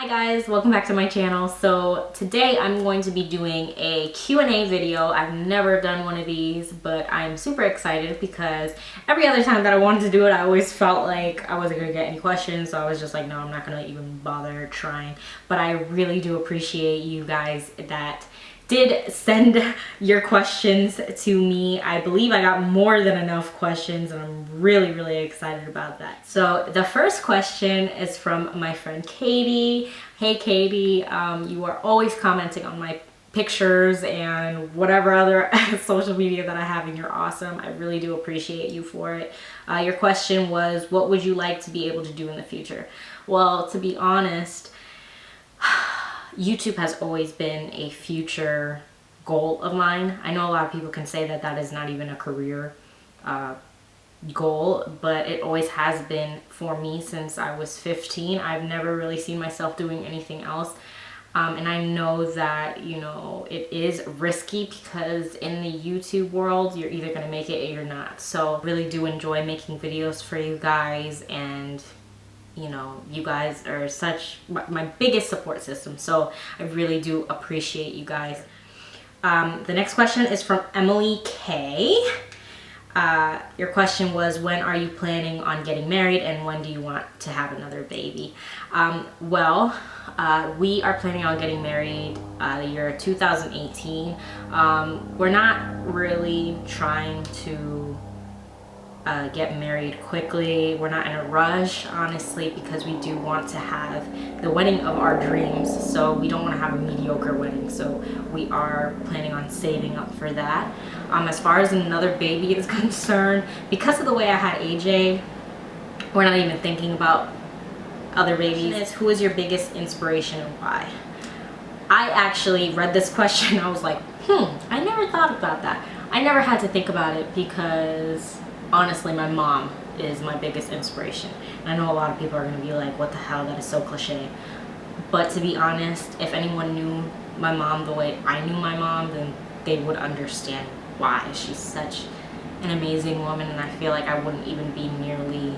Hi guys, welcome back to my channel. So today I'm going to be doing a Q&A video. I've never done one of these, but I'm super excited because every other time that I wanted to do it, I always felt like I wasn't gonna get any questions. So I was just like, no, I'm not gonna even bother trying. But I really do appreciate you guys that did send your questions to me. I believe I got more than enough questions and I'm really excited about that. So the first question is from my friend Katie. Hey Katie, you are always commenting on my pictures and whatever other social media that I have, and you're awesome. I really do appreciate you for it. Your question was, what would you like to be able to do in the future? Well, to be honest, YouTube has always been a future goal of mine. I know a lot of people can say that that is not even a career goal, but it always has been for me since I was 15. I've never really seen myself doing anything else. And I know that, you know, it is risky because in the YouTube world, you're either going to make it or you're not. So really do enjoy making videos for you guys, and you know, you guys are such my biggest support system, so I really do appreciate you guys. The next question is from Emily K. Your question was, when are you planning on getting married and when do you want to have another baby? We are planning on getting married the year 2018. We're not really trying to get married quickly. We're not in a rush, honestly, because we do want to have the wedding of our dreams. So we don't want to have a mediocre wedding. So we are planning on saving up for that. As far as another baby is concerned, because of the way I had AJ, we're not even thinking about other babies. Who is your biggest inspiration and why? I actually read this question. I was like, I never thought about that. I never had to think about it because honestly, my mom is my biggest inspiration. And I know a lot of people are going to be like, what the hell, that is so cliche. But to be honest, if anyone knew my mom the way I knew my mom, then they would understand why. She's such an amazing woman, and I feel like I wouldn't even be nearly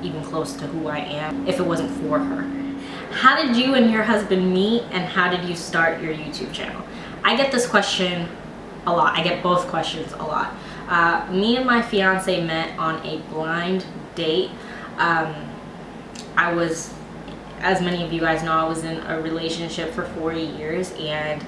even close to who I am if it wasn't for her. How did you and your husband meet, and how did you start your YouTube channel? I get this question a lot. I get both questions a lot. Me and my fiance met on a blind date. I was, as many of you guys know, I was in a relationship for 4 years, and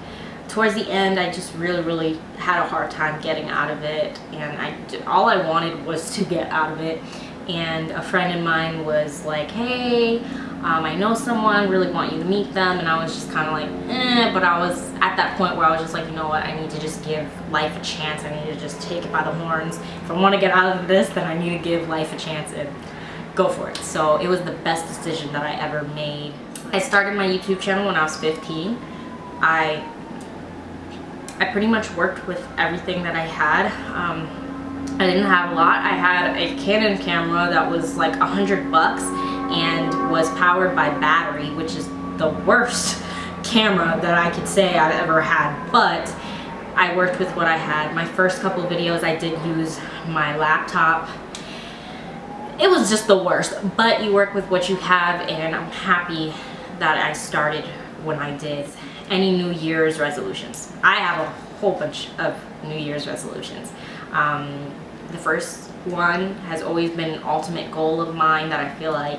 towards the end I just really had a hard time getting out of it, and all I wanted was to get out of it. And a friend of mine was like, hey, I know someone, really want you to meet them. And I was just kind of like, but I was at that point where I was just like, you know what, I need to just give life a chance. I need to just take it by the horns. If I want to get out of this, then I need to give life a chance and go for it. So it was the best decision that I ever made. I started my YouTube channel when I was 15. I pretty much worked with everything that I had. I didn't have a lot. I had a Canon camera that was like $100 and was powered by battery, which is the worst camera that I could say I've ever had, but I worked with what I had. My first couple of videos I did use my laptop. It was just the worst, but you work with what you have, and I'm happy that I started when I did. Any New Year's resolutions? I have a whole bunch of New Year's resolutions. The first one has always been an ultimate goal of mine that I feel like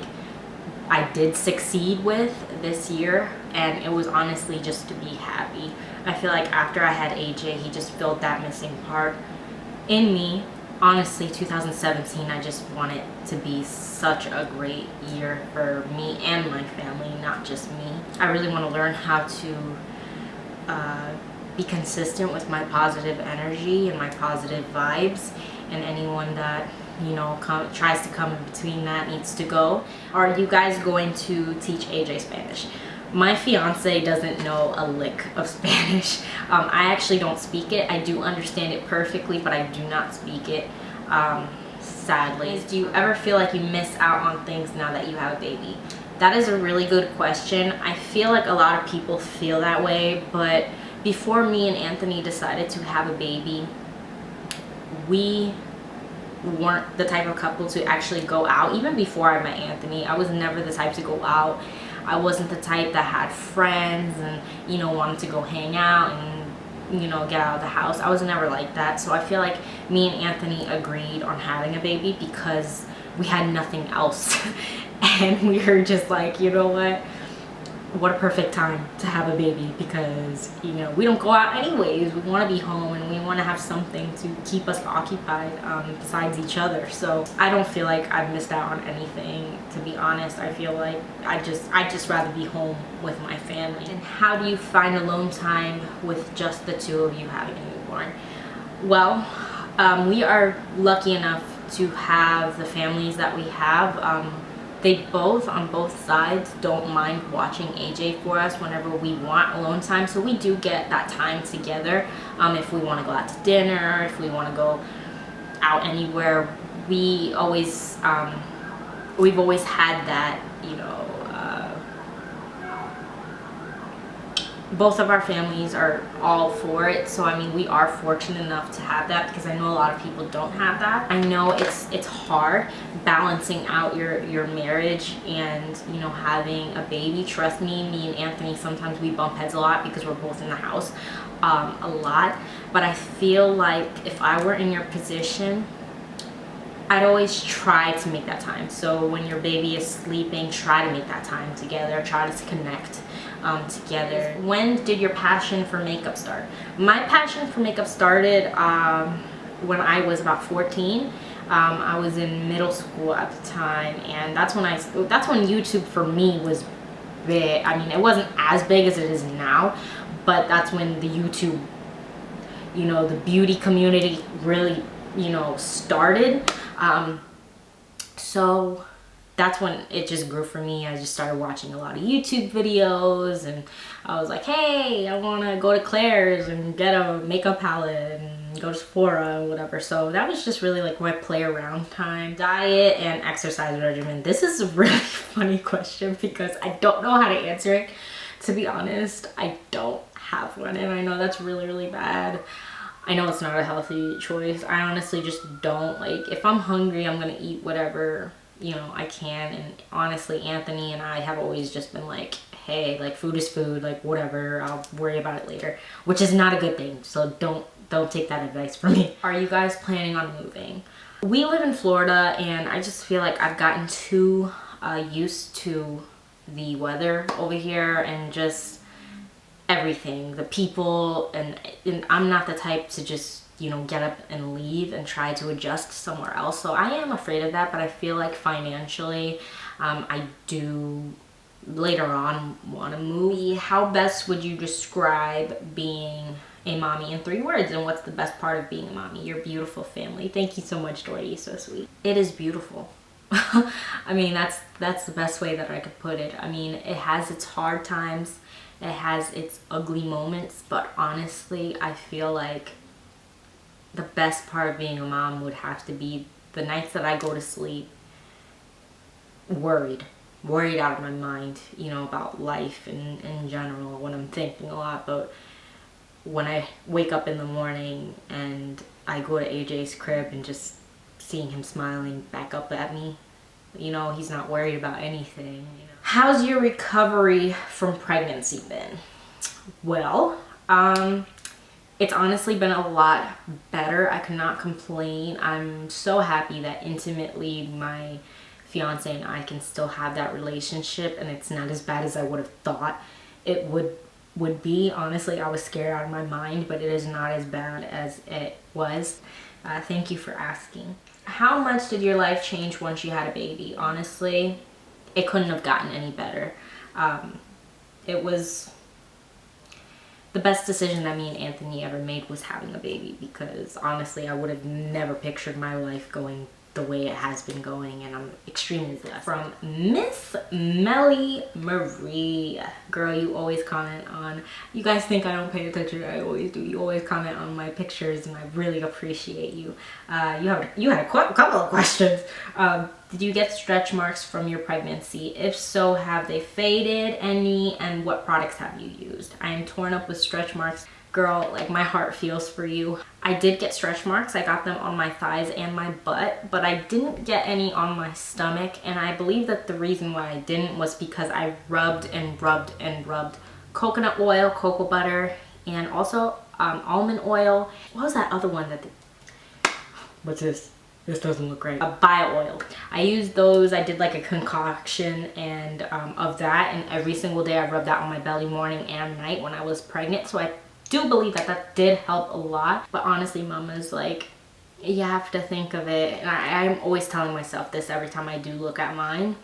I did succeed with this year, and it was honestly just to be happy. I feel like after I had AJ, he just filled that missing part in me. Honestly, 2017, I just want it to be such a great year for me and my family, not just me. I really want to learn how to be consistent with my positive energy and my positive vibes, and anyone that, you know, tries to come in between that needs to go. Are you guys going to teach AJ Spanish? My fiance doesn't know a lick of Spanish. I actually don't speak it. I do understand it perfectly, but I do not speak it, sadly. Do you ever feel like you miss out on things now that you have a baby? That is a really good question. I feel like a lot of people feel that way, but before me and Anthony decided to have a baby, we weren't the type of couple to actually go out. Even before I met Anthony, I was never the type to go out. I wasn't the type that had friends and, you know, wanted to go hang out and, you know, get out of the house. I was never like that. So I feel like me and Anthony agreed on having a baby because we had nothing else. And we were just like, you know what a perfect time to have a baby, because, you know, we don't go out anyways. We want to be home and we want to have something to keep us occupied besides each other. So I don't feel like I've missed out on anything, to be honest. I feel like I'd just rather be home with my family. And how do you find alone time with just the two of you having a newborn? Well, we are lucky enough to have the families that we have. They both, on both sides, don't mind watching AJ for us whenever we want alone time. So we do get that time together. If we want to go out to dinner, if we want to go out anywhere, we've always had that, you know. Both of our families are all for it, so I mean, we are fortunate enough to have that, because I know a lot of people don't have that. I know it's hard balancing out your marriage and, you know, having a baby. Trust me and Anthony, sometimes we bump heads a lot because we're both in the house a lot. But I feel like if I were in your position, I'd always try to make that time. So when your baby is sleeping, try to make that time together, try to connect together. When did your passion for makeup start? My passion for makeup started when I was about 14. I was in middle school at the time, and that's when YouTube for me was big. I mean, it wasn't as big as it is now, but that's when the YouTube, you know, the beauty community really, you know, started. So that's when it just grew for me. I just started watching a lot of YouTube videos, and I was like, hey, I want to go to Claire's and get a makeup palette and go to Sephora or whatever. So that was just really like my play around time. Diet and exercise regimen. This is a really funny question because I don't know how to answer it. To be honest, I don't have one, and I know that's really, really bad. I know it's not a healthy choice. I honestly just don't. Like, if I'm hungry, I'm gonna eat whatever, you know, I can. And honestly, Anthony and I have always just been like, hey, like, food is food, like, whatever, I'll worry about it later, which is not a good thing. So don't take that advice from me. Are you guys planning on moving? We live in Florida, and I just feel like I've gotten too used to the weather over here and just everything, the people, and I'm not the type to just, you know, get up and leave and try to adjust somewhere else. So I am afraid of that, but I feel like financially I do later on want to move. How best would you describe being a mommy in 3 words, and what's the best part of being a mommy? Your beautiful family. Thank you so much, Dory. You're so sweet. It is beautiful. I mean, that's the best way that I could put it. I mean, it has its hard times, it has its ugly moments, but honestly, I feel like the best part of being a mom would have to be the nights that I go to sleep worried out of my mind, you know, about life in general, when I'm thinking a lot. But when I wake up in the morning and I go to AJ's crib and just seeing him smiling back up at me, you know, he's not worried about anything, you know. How's your recovery from pregnancy been? Well, it's honestly been a lot better. I cannot complain. I'm so happy that intimately my fiance and I can still have that relationship, and it's not as bad as I would have thought it would be. Honestly, I was scared out of my mind, but it is not as bad as it was. Thank you for asking. How much did your life change once you had a baby? Honestly, it couldn't have gotten any better. It was the best decision that me and Anthony ever made, was having a baby, because honestly, I would have never pictured my life going the way it has been going, and I'm extremely blessed. From Miss Melly Marie. Girl, you always comment on, you guys think I don't pay attention, I always do. You always comment on my pictures, and I really appreciate you. You had a couple of questions. Did you get stretch marks from your pregnancy? If so, have they faded any, and what products have you used? I am torn up with stretch marks girl, like my heart feels for you. I did get stretch marks. I got them on my thighs and my butt, but I didn't get any on my stomach, and I believe that the reason why I didn't was because I rubbed and rubbed and rubbed coconut oil, cocoa butter, and also almond oil. What was that other one that what's this? This doesn't look great. A bio oil. I used those. I did like a concoction and of that, and every single day I rubbed that on my belly morning and night when I was pregnant. So I do believe that that did help a lot. But honestly, mamas, like, you have to think of it, and I'm always telling myself this every time I do look at mine.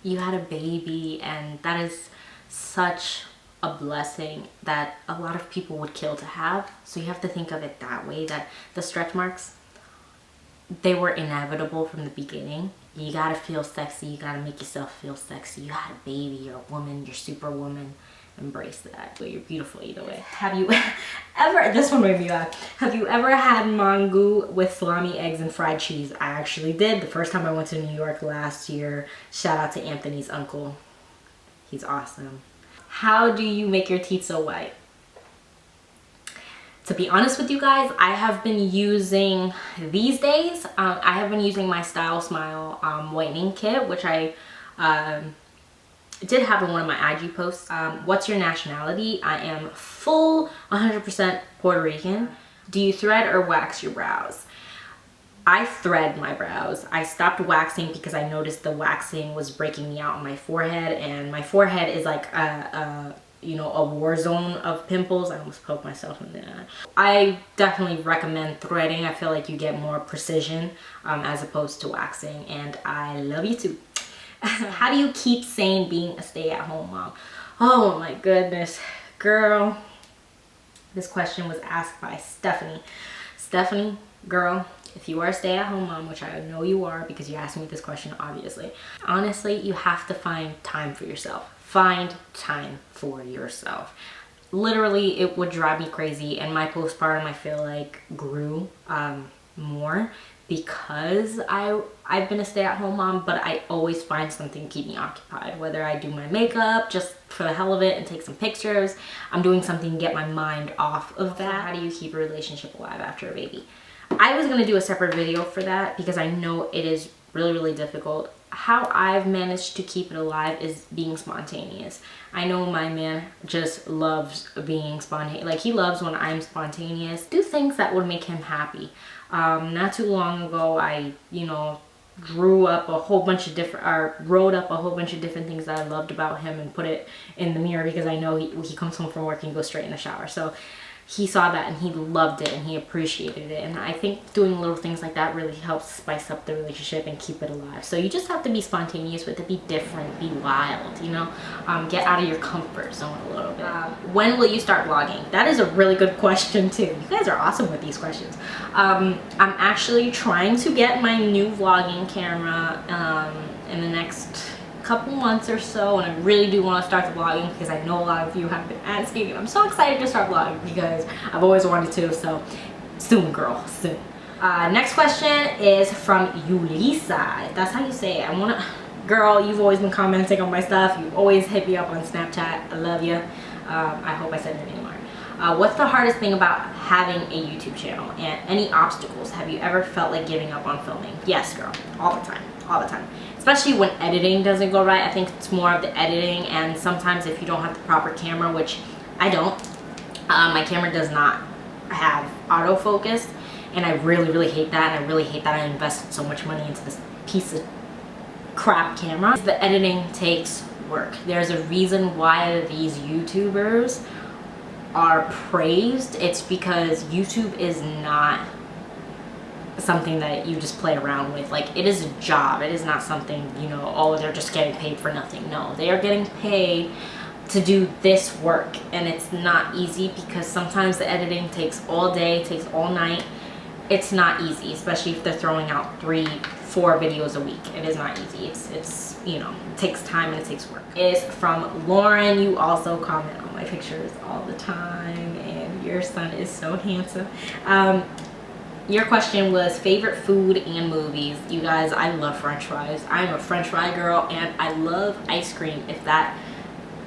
You had a baby, and that is such a blessing that a lot of people would kill to have. So you have to think of it that way, that the stretch marks, they were inevitable from the beginning. You gotta feel sexy. You gotta make yourself feel sexy. You had a baby. You're a woman. You're superwoman. Embrace that. But you're beautiful either way. Have you ever, this one made me laugh. Have you ever had mango with salami, eggs, and fried cheese? I actually did. The first time I went to New York last year. Shout out to Anthony's uncle. He's awesome. How do you make your teeth so white? To be honest with you guys, I have been using, these days, I have been using my Style Smile whitening kit, which I did have in one of my IG posts. What's your nationality? I am full 100% Puerto Rican. Do you thread or wax your brows? I thread my brows. I stopped waxing because I noticed the waxing was breaking me out on my forehead, and my forehead is like you know, a war zone of pimples. I almost poked myself in that. I definitely recommend threading. I feel like you get more precision as opposed to waxing, and I love you too. How do you keep sane being a stay-at-home mom? Oh my goodness, girl. This question was asked by Stephanie. Stephanie, girl, if you are a stay-at-home mom, which I know you are because you asked me this question, obviously. Honestly, you have to find time for yourself. Find time for yourself. Literally, it would drive me crazy, and my postpartum, I feel like, grew more because I've been a stay-at-home mom, but I always find something to keep me occupied. Whether I do my makeup just for the hell of it and take some pictures, I'm doing something to get my mind off of that. How do you keep a relationship alive after a baby? I was gonna do a separate video for that because I know it is really, really difficult. How I've managed to keep it alive is being spontaneous. I know my man just loves being spontaneous. Like, he loves when I'm spontaneous. Do things that would make him happy. Not too long ago, I, you know, wrote up a whole bunch of different things that I loved about him and put it in the mirror because I know he comes home from work and goes straight in the shower. So he saw that and he loved it and he appreciated it, and I think doing little things like that really helps spice up the relationship and keep it alive. So you just have to be spontaneous with it, be different, be wild, you know, get out of your comfort zone a little bit. When will you start vlogging? That is a really good question too. You guys are awesome with these questions. I'm actually trying to get my new vlogging camera in the next couple months or so, and I really do want to start the vlogging because I know a lot of you have been asking, and I'm so excited to start vlogging because I've always wanted to. So soon, girl, soon. Next question is from Yulisa. If that's how you say it. I want to, girl, you've always been commenting on my stuff. You always hit me up on Snapchat. I love you. I hope I said your name right. What's the hardest thing about having a YouTube channel, and any obstacles? Have you ever felt like giving up on filming? Yes, girl, all the time, all the time. Especially when editing doesn't go right. I think it's more of the editing, and sometimes if you don't have the proper camera, which I don't, my camera does not have autofocus, and I really, really hate that, and I really hate that I invested so much money into this piece of crap camera. The editing takes work. There's a reason why these YouTubers are praised. It's because YouTube is not something that you just play around with. Like, it is a job. It is not something, you know, oh, they're just getting paid for nothing. No, they are getting paid to do this work, and it's not easy because sometimes the editing takes all day, takes all night. It's not easy, especially if they're throwing out 3-4 videos a week. It is not easy. It's you know, it takes time and it takes work. It's from Lauren. You also comment on my pictures all the time, and your son is so handsome. Your question was favorite food and movies. You guys, I love french fries. I'm a french fry girl, and I love ice cream. If that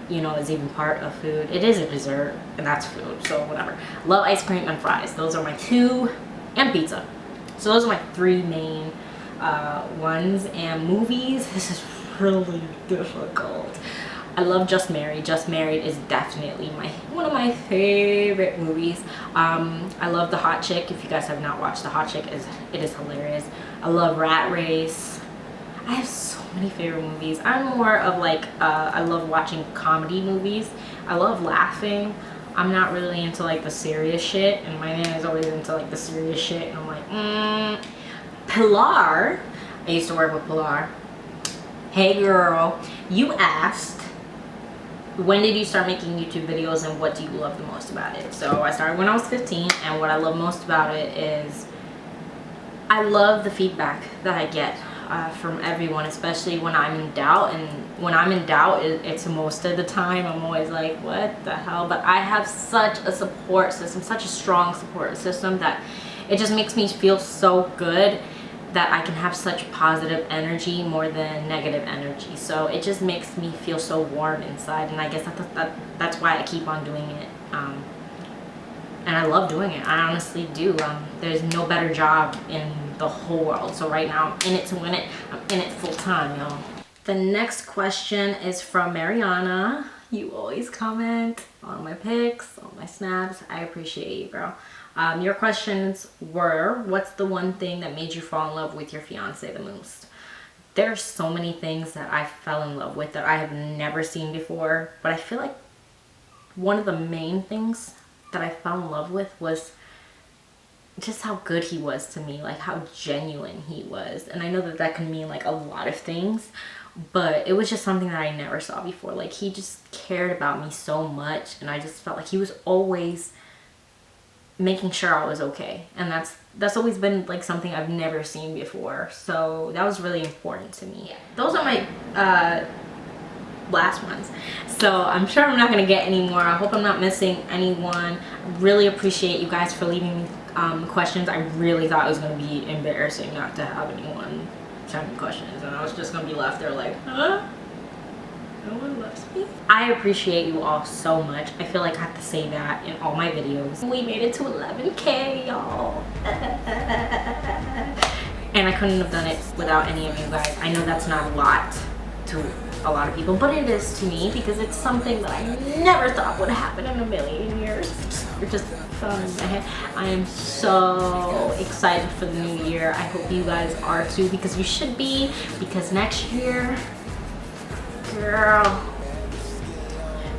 you know, is even part of food. It is a dessert, and that's food, so whatever. Love ice cream and fries. Those are my two, and pizza. So those are my three main ones. And movies, this is really difficult. I love Just Married. Just Married is definitely one of my favorite movies. I love The Hot Chick. If you guys have not watched The Hot Chick, it is hilarious. I love Rat Race. I have so many favorite movies. I'm more of like, I love watching comedy movies. I love laughing. I'm not really into like the serious shit, and my man is always into like the serious shit, and I'm like, Pilar. I used to work with Pilar. Hey girl, you asked, when did you start making YouTube videos and what do you love the most about it? So I started when I was 15, and what I love most about it is I love the feedback that I get from everyone, especially when I'm in doubt. And when I'm in doubt, it's most of the time I'm always like, what the hell? But I have such a support system, such a strong support system, that it just makes me feel so good that I can have such positive energy more than negative energy. So it just makes me feel so warm inside, and I guess that's why I keep on doing it. And I love doing it. I honestly do. There's no better job in the whole world. So right now I'm in it to win it. I'm in it full time, y'all. The next question is from Mariana. You always comment on my pics, on my snaps. I appreciate you, girl. Your questions were, what's the one thing that made you fall in love with your fiance the most? There's so many things that I fell in love with that I have never seen before, but I feel like one of the main things that I fell in love with was just how good he was to me, like how genuine he was. And I know that that can mean like a lot of things, but it was just something that I never saw before. Like, he just cared about me so much, and I just felt like he was always making sure I was okay. And that's always been like something I've never seen before. So that was really important to me. Those are my last ones, so I'm sure I'm not gonna get any more. I hope I'm not missing anyone. I really appreciate you guys for leaving me questions. I really thought it was gonna be embarrassing not to have anyone send me questions, and I was just gonna be left there like, huh? No one loves me. I appreciate you all so much. I feel like I have to say that in all my videos. We made it to 11K, y'all. And I couldn't have done it without any of you guys. I know that's not a lot to a lot of people, but it is to me, because it's something that I never thought would happen in a million years. It just fell in my head. I am so excited for the new year. I hope you guys are too, because you should be, because next year, girl,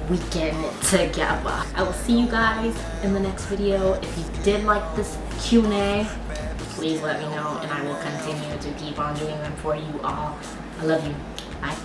we getting it together. I will see you guys in the next video. If you did like this Q&A, please let me know, and I will continue to keep on doing them for you all. I love you. Bye.